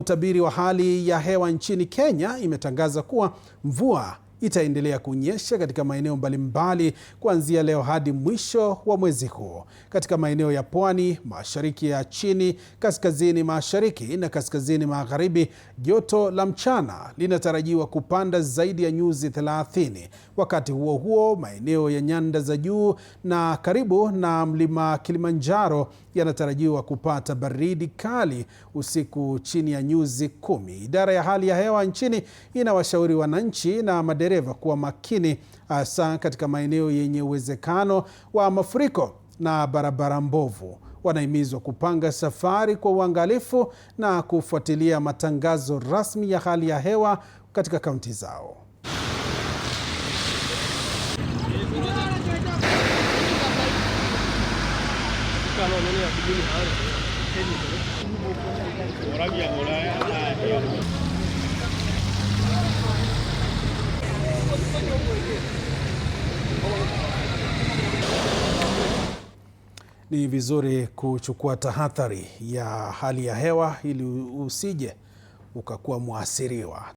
Utabiri wa hali ya hewa nchini Kenya imetangaza kuwa mvua itaendelea kunyesha katika maeneo mbalimbali kuanzia leo hadi mwisho wa mwezi huu. Katika maeneo ya pwani, mashariki ya chini, kaskazini mashariki na kaskazini magharibi, joto la mchana linatarajiwa kupanda zaidi ya nyuzi 30. Wakati huo huo, maeneo ya nyanda za juu na karibu na mlima Kilimanjaro yanatarajiwa kupata baridi kali usiku chini ya nyuzi 10. Idara ya hali ya hewa nchini inawashauri wananchi na madereva kuwa makini, hasa katika maeneo yenye uwezekano wa mafuriko na barabara mbovu. Wanahimizwa kupanga safari kwa uangalifu na kufuatilia matangazo rasmi ya hali ya hewa katika kaunti zao. Ni vizuri kuchukua tahadhari ya hali ya hewa ili usije ukakuwa muathiriwa.